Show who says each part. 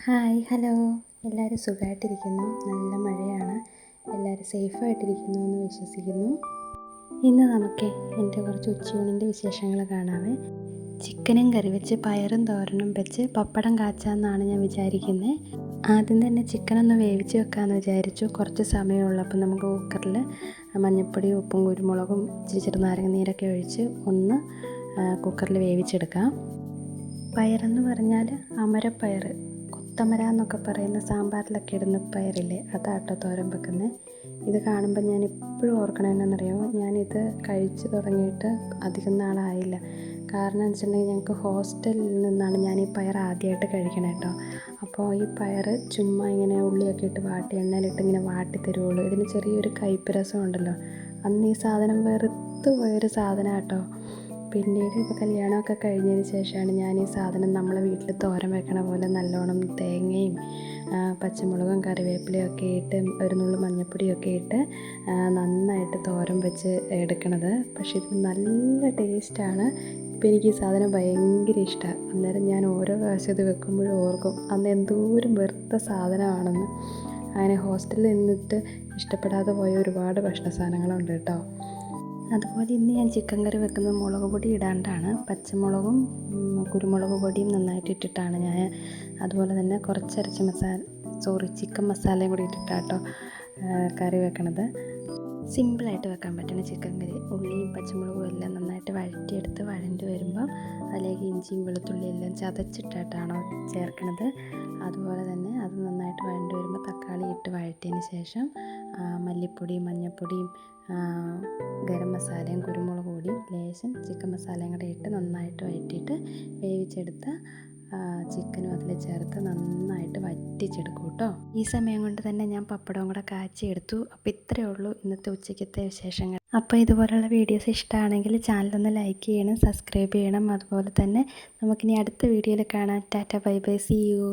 Speaker 1: Hi hello, എല്ലാവരും സുഖമായിട്ടിരിക്കുന്നു. നല്ല മഴയാണ്. എല്ലാവരും സേഫായിട്ടിരിക്കുന്നു എന്ന് വിശ്വസിക്കുന്നു. ഇന്ന് നമുക്ക് എൻ്റെ കുറച്ച് ഉച്ചയൂണിൻ്റെ വിശേഷങ്ങൾ കാണാമേ. ചിക്കനും കറി വെച്ച് പയറും തോരനും വെച്ച് പപ്പടം കാച്ചാമെന്നാണ് ഞാൻ വിചാരിക്കുന്നത്. ആദ്യം തന്നെ ചിക്കനൊന്ന് വേവിച്ച് വെക്കാമെന്ന് വിചാരിച്ചു. കുറച്ച് സമയമുള്ളപ്പോൾ നമുക്ക് കുക്കറിൽ മഞ്ഞൾപ്പൊടിയും ഉപ്പും കുരുമുളകും ചെറുനാരങ്ങ നീരൊക്കെ ഒഴിച്ച് ഒന്ന് കുക്കറിൽ വേവിച്ചെടുക്കാം. പയറെന്ന് പറഞ്ഞാൽ അമരപ്പയർ, കൊത്തമര എന്നൊക്കെ പറയുന്ന സാമ്പാറിലൊക്കെ ഇടുന്ന പയറില്ലേ, അതാട്ടോ തോരൻ വെക്കുന്നത്. ഇത് കാണുമ്പോൾ ഞാൻ എപ്പോഴും ഓർക്കണമെന്നറിയാമോ, ഞാനിത് കഴിച്ച് തുടങ്ങിയിട്ട് അധികം നാളായില്ല. കാരണം എന്ന് വെച്ചിട്ടുണ്ടെങ്കിൽ ഞങ്ങൾക്ക് ഹോസ്റ്റലിൽ നിന്നാണ് ഞാൻ ഈ പയർ ആദ്യമായിട്ട് കഴിക്കണേ കേട്ടോ. അപ്പോൾ ഈ പയർ ചുമ്മാ ഇങ്ങനെ ഉള്ളിയൊക്കെ ഇട്ട് വാട്ടി എണ്ണയിലിട്ട് ഇങ്ങനെ വാട്ടി തരുവുള്ളൂ. ഇതിന് ചെറിയൊരു കയ്പ്പ് രസം ഉണ്ടല്ലോ. അന്ന് ഈ സാധനം വെറുത്ത് പോയൊരു സാധനം കേട്ടോ. പിന്നീട് ഇപ്പോൾ കല്യാണമൊക്കെ കഴിഞ്ഞതിന് ശേഷമാണ് ഞാൻ ഈ സാധനം നമ്മളെ വീട്ടിൽ തോരൻ വെക്കണ പോലെ നല്ലോണം തേങ്ങയും പച്ചമുളകും കറിവേപ്പിലയും ഒക്കെ ഇട്ട് ഒരു നുള്ളു മഞ്ഞൾപ്പൊടിയൊക്കെ ഇട്ട് നന്നായിട്ട് തോരൻ വെച്ച് എടുക്കണത്. പക്ഷേ ഇത് നല്ല ടേസ്റ്റാണ്. ഇപ്പോൾ എനിക്ക് ഈ സാധനം ഭയങ്കര ഇഷ്ടമാണ്. അന്നേരം ഞാൻ ഓരോ പ്രാവശ്യം ഇത് വെക്കുമ്പോഴും ഓർക്കും അന്ന് എന്തോരം വെറുത്ത സാധനമാണെന്ന്. അങ്ങനെ ഹോസ്റ്റലിൽ നിന്നിട്ട് ഇഷ്ടപ്പെടാതെ പോയ ഒരുപാട് ഭക്ഷണ സാധനങ്ങളുണ്ട് കേട്ടോ. അതുപോലെ ഇന്ന് ഞാൻ ചിക്കൻ കറി വെക്കുന്നത് മുളക് പൊടി ഇടാണ്ടാണ്. പച്ചമുളകും കുരുമുളക് പൊടിയും നന്നായിട്ട് ഇട്ടിട്ടാണ് ഞാൻ. അതുപോലെ തന്നെ കുറച്ച് ചിക്കൻ മസാലയും കൂടി ഇട്ടിട്ടാട്ടോ കറി വെക്കണത്. സിമ്പിളായിട്ട് വെക്കാൻ പറ്റുന്ന ചിക്കൻ കറി. ഉള്ളിയും പച്ചമുളകും എല്ലാം നന്നായിട്ട് വഴറ്റിയെടുത്ത് വഴണ്ടി വരുമ്പോൾ അതിലേക്ക് ഇഞ്ചിയും വെളുത്തുള്ളിയും എല്ലാം ചതച്ചിട്ടാണോ ചേർക്കണത്. അതുപോലെ തന്നെ അത് നന്നായിട്ട് വഴണ്ടി വരുമ്പോൾ തക്കാളി ഇട്ട് വഴറ്റിയതിന് ശേഷം മല്ലിപ്പൊടിയും മഞ്ഞൾപ്പൊടിയും ഗരം മസാലയും കുരുമുളക് പൊടിയും ലേശം ചിക്കൻ മസാലയും കൂടെ ഇട്ട് നന്നായിട്ട് വഴറ്റിയിട്ട് വേവിച്ചെടുത്ത ചിക്കനും അതിൽ ചേർത്ത് നന്നായിട്ട് വറ്റിച്ചെടുക്കും കേട്ടോ. ഈ സമയം കൊണ്ട് തന്നെ ഞാൻ പപ്പടവും കൂടെ കാച്ചിയെടുത്തു. അപ്പോൾ ഇത്രയേ ഉള്ളൂ ഇന്നത്തെ ഉച്ചയ്ക്കത്തെ വിശേഷങ്ങൾ. അപ്പോൾ ഇതുപോലുള്ള വീഡിയോസ് ഇഷ്ടമാണെങ്കിൽ ചാനലൊന്ന് ലൈക്ക് ചെയ്യണം, സബ്സ്ക്രൈബ് ചെയ്യണം. അതുപോലെ തന്നെ നമുക്കിനി അടുത്ത വീഡിയോയിൽ കാണാം. Tata bye bye, see U.